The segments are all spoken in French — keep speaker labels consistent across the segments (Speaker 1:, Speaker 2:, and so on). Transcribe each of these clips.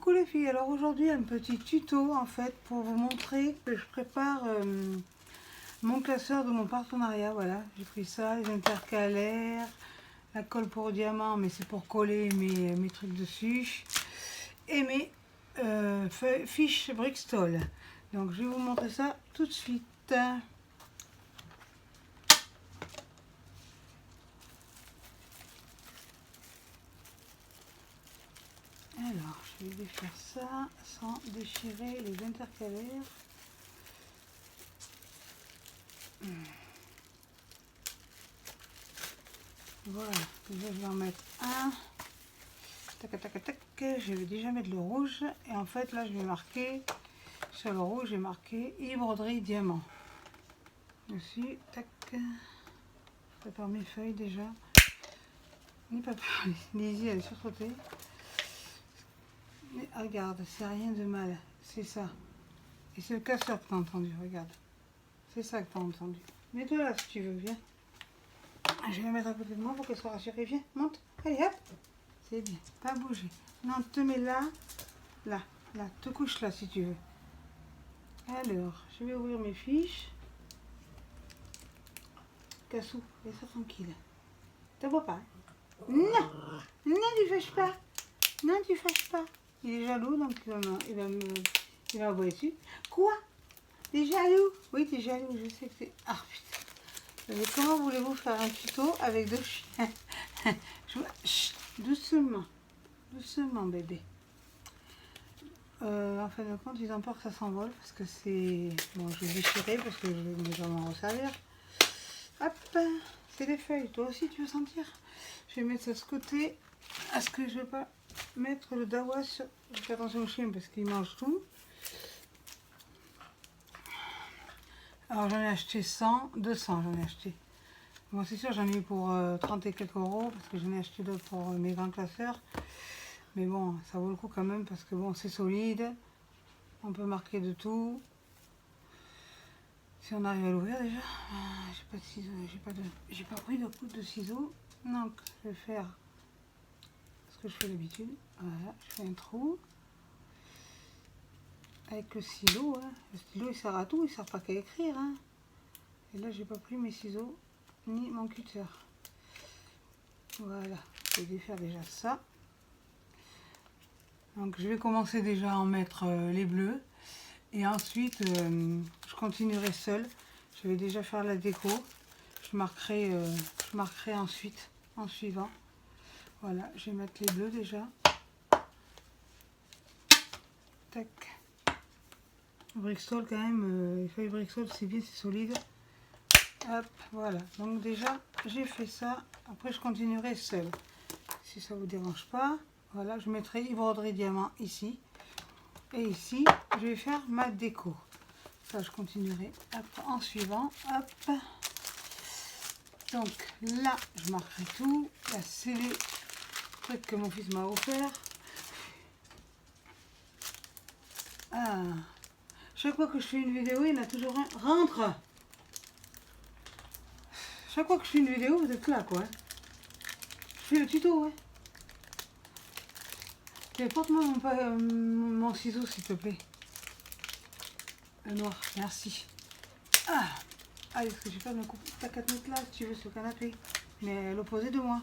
Speaker 1: Coucou les filles, alors aujourd'hui un petit tuto en fait pour vous montrer que je prépare mon classeur de mon partenariat. Voilà, j'ai pris ça, les intercalaires, la colle pour diamant mais c'est pour coller mes trucs dessus et mes fiches Brixton. Donc je vais vous montrer ça tout de suite. Alors, je vais défaire ça sans déchirer les intercalaires. Voilà, déjà je vais en mettre un. Tac, tac, tac, je vais déjà mettre le rouge. Et en fait, là, je vais marquer sur le rouge, j'ai marqué e-broderie diamant. Dessus, tac. Je prépare mes feuilles déjà. Ni pas peur, Lizzie, elle est sursautée. Mais regarde, c'est rien de mal, c'est ça. Et c'est le casseur que t'as entendu, regarde. C'est ça que t'as entendu. Mets-toi là si tu veux, viens. Je vais la mettre à côté de moi pour qu'elle soit rassurée. Viens, monte. Allez, hop. C'est bien, pas bouger. Non, te mets là, là, là. Te couche là si tu veux. Alors, je vais ouvrir mes fiches. Cassou, laisse ça tranquille. T'aboies pas. Hein? Non, non, tu fâches pas. Non, tu fâches pas. Il est jaloux, donc il va envoyer dessus. Quoi? T'es jaloux? Oui, t'es jaloux, je sais que c'est... Ah, putain. Mais comment voulez-vous faire un tuto avec deux chiens? Chut, doucement. Doucement, bébé. En fin de compte, ils ont peur que ça s'envole parce que c'est... Bon, je vais déchirer parce que je vais m'en resservir. Hop, c'est les feuilles. Toi aussi, tu veux sentir? Je vais mettre ça de ce côté. Est-ce que je vais pas mettre le dawa sur... Je fais attention au chien parce qu'il mange tout. Alors, j'en ai acheté 100, 200, j'en ai acheté. Bon, c'est sûr, j'en ai eu pour 30 et quelques euros parce que j'en ai acheté d'autres pour mes grands classeurs. Mais bon, ça vaut le coup quand même parce que bon, c'est solide. On peut marquer de tout. Si on arrive à l'ouvrir déjà. J'ai pas de ciseaux, j'ai pas pris de coude de ciseaux. Donc, je vais faire ce que je fais d'habitude. Voilà, je fais un trou. Avec le stylo, hein. Le stylo il sert à tout, il sert pas qu'à écrire. Hein. Et là, j'ai pas pris mes ciseaux ni mon cutter. Voilà, je vais défaire déjà ça. Donc je vais commencer déjà à en mettre les bleus. Et ensuite, je continuerai seule. Je vais déjà faire la déco. Je marquerai ensuite, en suivant. Voilà, je vais mettre les bleus déjà. Tac. Brixton quand même, les feuilles Brixton c'est bien, c'est solide. Hop, voilà. Donc déjà, j'ai fait ça. Après, je continuerai seule. Si ça vous dérange pas. Voilà, je mettrai e-broderie diamant ici. Et ici, je vais faire ma déco. Ça, je continuerai hop, en suivant. Hop. Donc là, je marquerai tout. Là, c'est les trucs que mon fils m'a offert. Ah. Chaque fois que je fais une vidéo, il y en a toujours un. Rentre! Chaque fois que je fais une vidéo, vous êtes là, quoi. Je fais le tuto, ouais. Porte-moi mon ciseau, s'il te plaît. Le noir, merci. Ah! Allez, est-ce que je vais pas me couper? T'as qu'à te mettre là, si tu veux, sur le canapé. Mais à l'opposé de moi.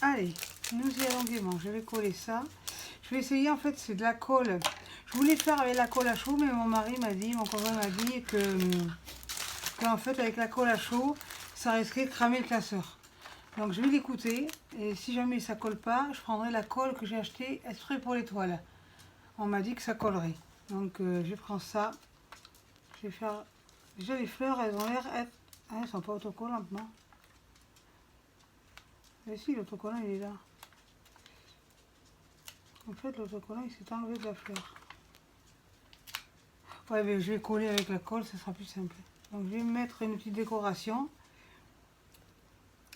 Speaker 1: Allez, nous y allons gaiement. Je vais coller ça. Je vais essayer, en fait, c'est de la colle. Je voulais faire avec la colle à chaud, mais mon mari m'a dit, mon copain m'a dit que en fait, avec la colle à chaud, ça risquait de cramer le classeur. Donc, je vais l'écouter. Et si jamais ça colle pas, je prendrai la colle que j'ai achetée exprès pour les toiles. On m'a dit que ça collerait. Donc, je prends ça. Je vais faire... Déjà, les fleurs, elles ont l'air être... Ah, elles sont pas autocollantes, non? Mais si, l'autocollant, il est là. En fait, l'autocollant, il s'est enlevé de la fleur. Ouais, mais je vais coller avec la colle, ça sera plus simple. Donc, je vais mettre une petite décoration.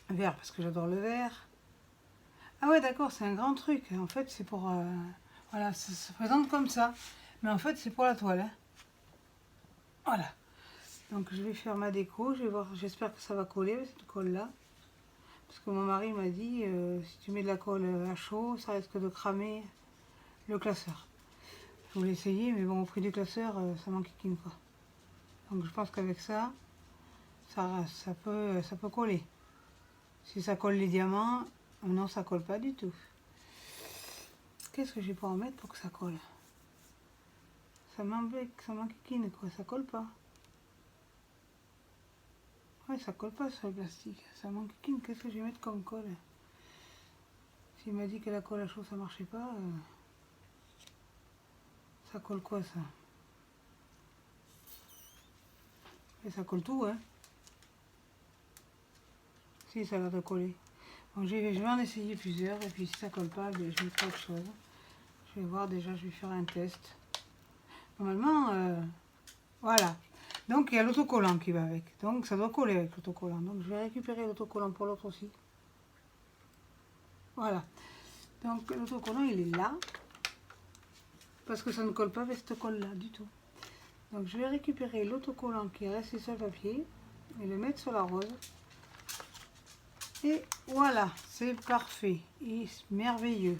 Speaker 1: Vert, parce que j'adore le vert. Ah ouais, d'accord, c'est un grand truc. En fait, c'est pour... voilà, ça se présente comme ça. Mais en fait, c'est pour la toile. Hein. Voilà. Donc, je vais faire ma déco. Je vais voir, j'espère que ça va coller, cette colle-là. Parce que mon mari m'a dit, si tu mets de la colle à chaud, ça risque de cramer le classeur. Je voulais essayer, mais bon, au prix du classeur, ça m'enquiquine quoi. Donc je pense qu'avec ça, ça peut coller. Si ça colle les diamants, non, ça colle pas du tout. Qu'est-ce que je vais pouvoir mettre pour que ça colle? Ça m'embête, ça m'enquiquine quoi, ça colle pas. Ouais, ça colle pas sur le plastique, ça m'enquiquine. Qu'est-ce que je vais mettre comme colle? S'il m'a dit que la colle à chaud ça marchait pas, ça colle quoi ça? Et ça colle tout, hein? Si, ça a l'air de coller. Donc je vais en essayer plusieurs, et puis si ça colle pas, ben, je mettrai autre chose. Je vais voir déjà, je vais faire un test. Normalement, voilà. Donc il y a l'autocollant qui va avec. Donc ça doit coller avec l'autocollant. Donc je vais récupérer l'autocollant pour l'autre aussi. Voilà. Donc l'autocollant il est là. Parce que ça ne colle pas avec cette colle là du tout. Donc je vais récupérer l'autocollant qui est resté sur le papier et le mettre sur la rose. Et voilà, c'est parfait et merveilleux.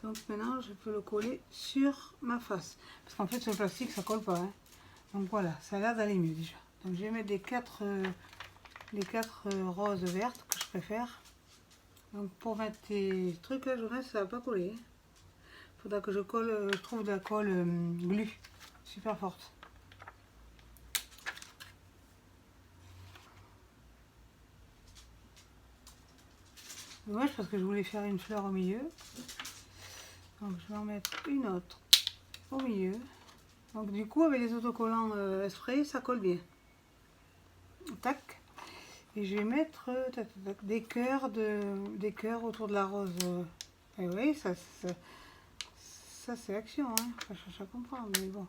Speaker 1: Donc maintenant je peux le coller sur ma face. Parce qu'en fait sur le plastique ça colle pas. Hein. Donc voilà, ça a l'air d'aller mieux déjà. Donc je vais mettre les quatre roses vertes que je préfère. Donc pour mettre tes trucs là, Jonas, ça va pas coller. Faudra que je trouve de la colle glu, super forte. Dommage parce que je voulais faire une fleur au milieu. Donc je vais en mettre une autre au milieu. Donc du coup avec les autocollants spray ça colle bien. Tac. Et je vais mettre des cœurs autour de la rose. Et oui, ça c'est action, hein. Enfin, je cherche à comprendre, mais bon.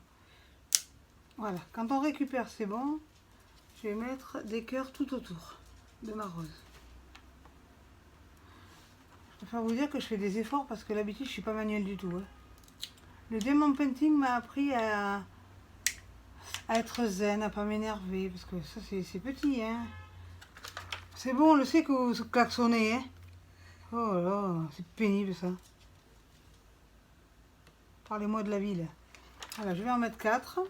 Speaker 1: Voilà, quand on récupère c'est bon. Je vais mettre des cœurs tout autour de ma rose. Je préfère vous dire que je fais des efforts parce que d'habitude je suis pas manuelle du tout. Hein. Le Diamond Painting m'a appris à être zen, à pas m'énerver, parce que ça c'est petit, hein. C'est bon, on le sait que vous klaxonnez, hein. Oh là, c'est pénible ça. Parlez-moi de la ville. Voilà, je vais en mettre 4.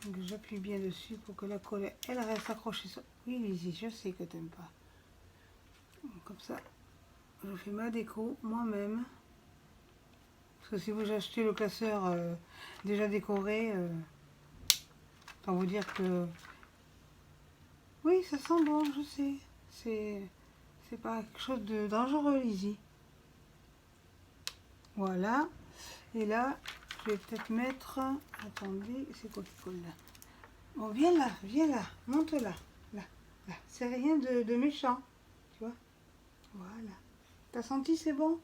Speaker 1: Donc j'appuie bien dessus pour que la colle, elle reste accrochée sur... Oui, Lizzie, je sais que t'aimes pas. Comme ça, je fais ma déco moi-même. Parce que si vous achetez le classeur déjà décoré, autant vous dire que... Oui, ça sent bon, je sais. C'est pas quelque chose de dangereux, Lizzie. Voilà. Et là, je vais peut-être mettre... Attendez, c'est quoi qui colle là? Bon, viens là, monte là. Là. C'est rien de méchant, tu vois. Voilà. T'as senti, c'est bon?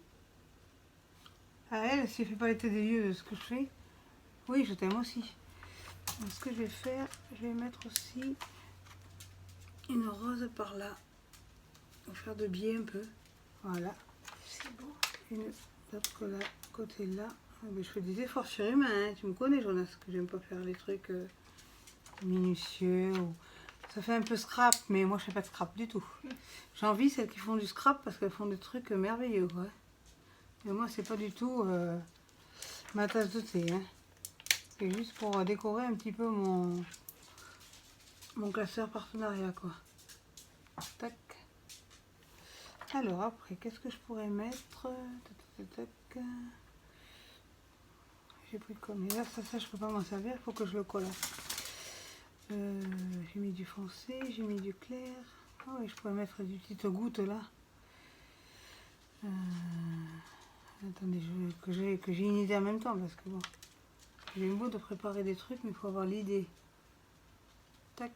Speaker 1: À elle, si elle fait pas l'état des lieux de ce que je fais. Oui, je t'aime aussi. Donc, ce que je vais faire, je vais mettre aussi une rose par là. Pour faire de biais un peu. Voilà. C'est beau. Une autre côté là. Mais je fais des efforts surhumains, hein. Tu me connais, Jonas, que j'aime pas faire les trucs minutieux. Ou... Ça fait un peu scrap, mais moi je fais pas de scrap du tout. J'envie celles qui font du scrap parce qu'elles font des trucs merveilleux. Ouais. Et moi c'est pas du tout ma tasse de thé. Hein. C'est juste pour décorer un petit peu mon classeur partenariat, quoi. Tac. Alors après, qu'est-ce que je pourrais mettre? J'ai pris comme... Et là, ça je peux pas m'en servir, il faut que je le colle. J'ai mis du foncé, j'ai mis du clair. Ah oui, je pourrais mettre des petites gouttes là. Attendez, que j'ai une idée en même temps, parce que bon, j'ai le goût de préparer des trucs, mais il faut avoir l'idée. Tac.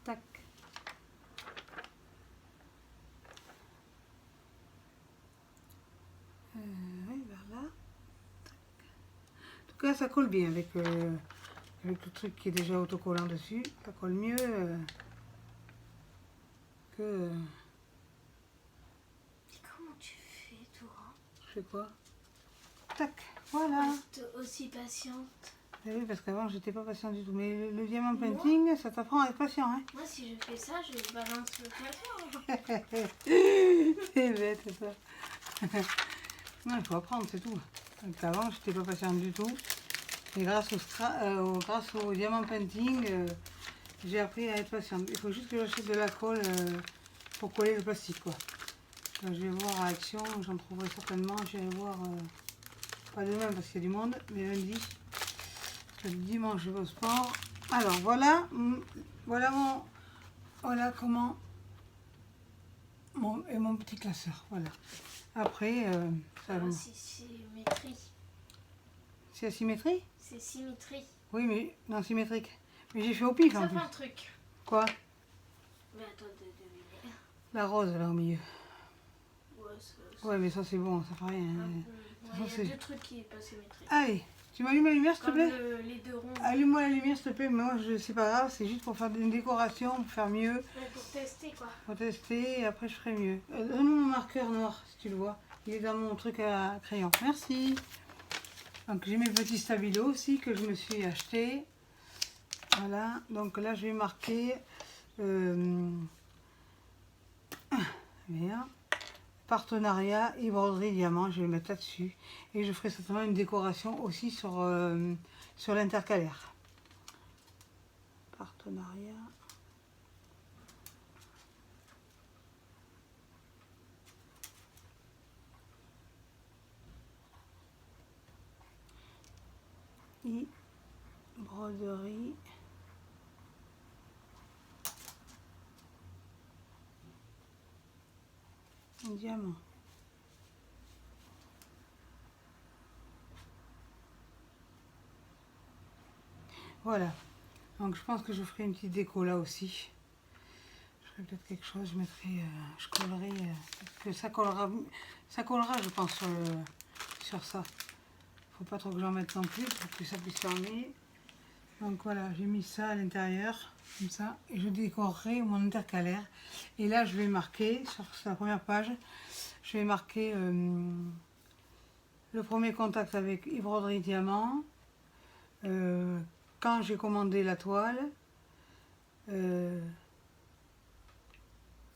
Speaker 1: Tac. Oui, vers là. Tac. En tout cas, ça colle bien avec le truc qui est déjà autocollant dessus. Ça colle mieux que...
Speaker 2: Comment tu fais, toi?
Speaker 1: Je fais quoi? Tac. Voilà.
Speaker 2: Reste aussi patiente.
Speaker 1: Eh oui, parce qu'avant, j'étais pas patiente du tout. Mais le diamant painting, ça t'apprend à être patient, hein.
Speaker 2: Moi, si je fais ça, je balance le classeur.
Speaker 1: C'est bête, ça. Non, il faut apprendre, c'est tout. Donc avant, j'étais pas patiente du tout. Et grâce au diamant painting, j'ai appris à être patiente. Il faut juste que j'achète de la colle pour coller le plastique, quoi. Donc, je vais voir à Action, j'en trouverai certainement. J'irai voir, pas demain parce qu'il y a du monde, mais lundi. Parce que le dimanche, je vais au sport. Alors, voilà. Voilà comment mon petit classeur. Voilà. Après, ça va.
Speaker 2: C'est symétrie.
Speaker 1: C'est asymétrie?
Speaker 2: C'est symétrie.
Speaker 1: Oui, mais non, symétrique. Mais j'ai fait au pif en
Speaker 2: Ça
Speaker 1: plus.
Speaker 2: fait un truc.
Speaker 1: Quoi?
Speaker 2: Mais attends de deviner.
Speaker 1: La rose là au milieu.
Speaker 2: Ouais,
Speaker 1: Ouais, mais ça c'est bon, ça fait rien.
Speaker 2: il y a deux trucs qui sont pas symétriques.
Speaker 1: Allez, tu m'allumes la lumière s'il te plaît?
Speaker 2: Les deux ronds.
Speaker 1: Allume-moi la lumière s'il te plaît. Moi, c'est pas grave, c'est juste pour faire une décoration, pour faire mieux.
Speaker 2: Ouais, pour tester quoi.
Speaker 1: Pour tester et après je ferai mieux. Donne-moi mon marqueur noir si tu le vois. Il est dans mon truc à crayon. Merci. Donc j'ai mes petits stabilos aussi que je me suis acheté. Voilà, donc là je vais marquer bien, partenariat et broderie diamant, je vais le mettre là-dessus. Et je ferai certainement une décoration aussi sur l'intercalaire. Partenariat. Et broderie. Diamant. Voilà. Donc je pense que je ferai une petite déco là aussi. Je ferai peut-être quelque chose, je mettrai, je collerai, que ça collera je pense sur ça. Faut pas trop que j'en mette non plus pour que ça puisse fermer. Donc voilà, j'ai mis ça à l'intérieur, comme ça, et je décorerai mon intercalaire. Et là, je vais marquer, sur la première page, je vais marquer le premier contact avec Broderie Diamant, quand j'ai commandé la toile,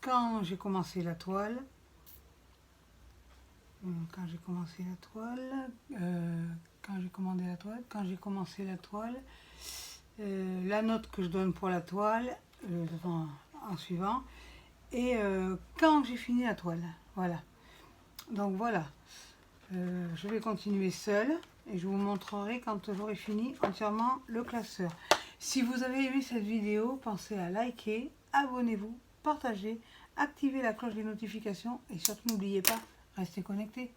Speaker 1: quand j'ai commencé la toile, quand j'ai commencé la toile, quand j'ai commandé la toile, quand j'ai commencé la toile, la note que je donne pour la toile, en suivant, et quand j'ai fini la toile. Voilà. Donc voilà. Je vais continuer seule et je vous montrerai quand j'aurai fini entièrement le classeur. Si vous avez aimé cette vidéo, pensez à liker, abonnez-vous, partagez, activez la cloche des notifications et surtout n'oubliez pas, restez connectés.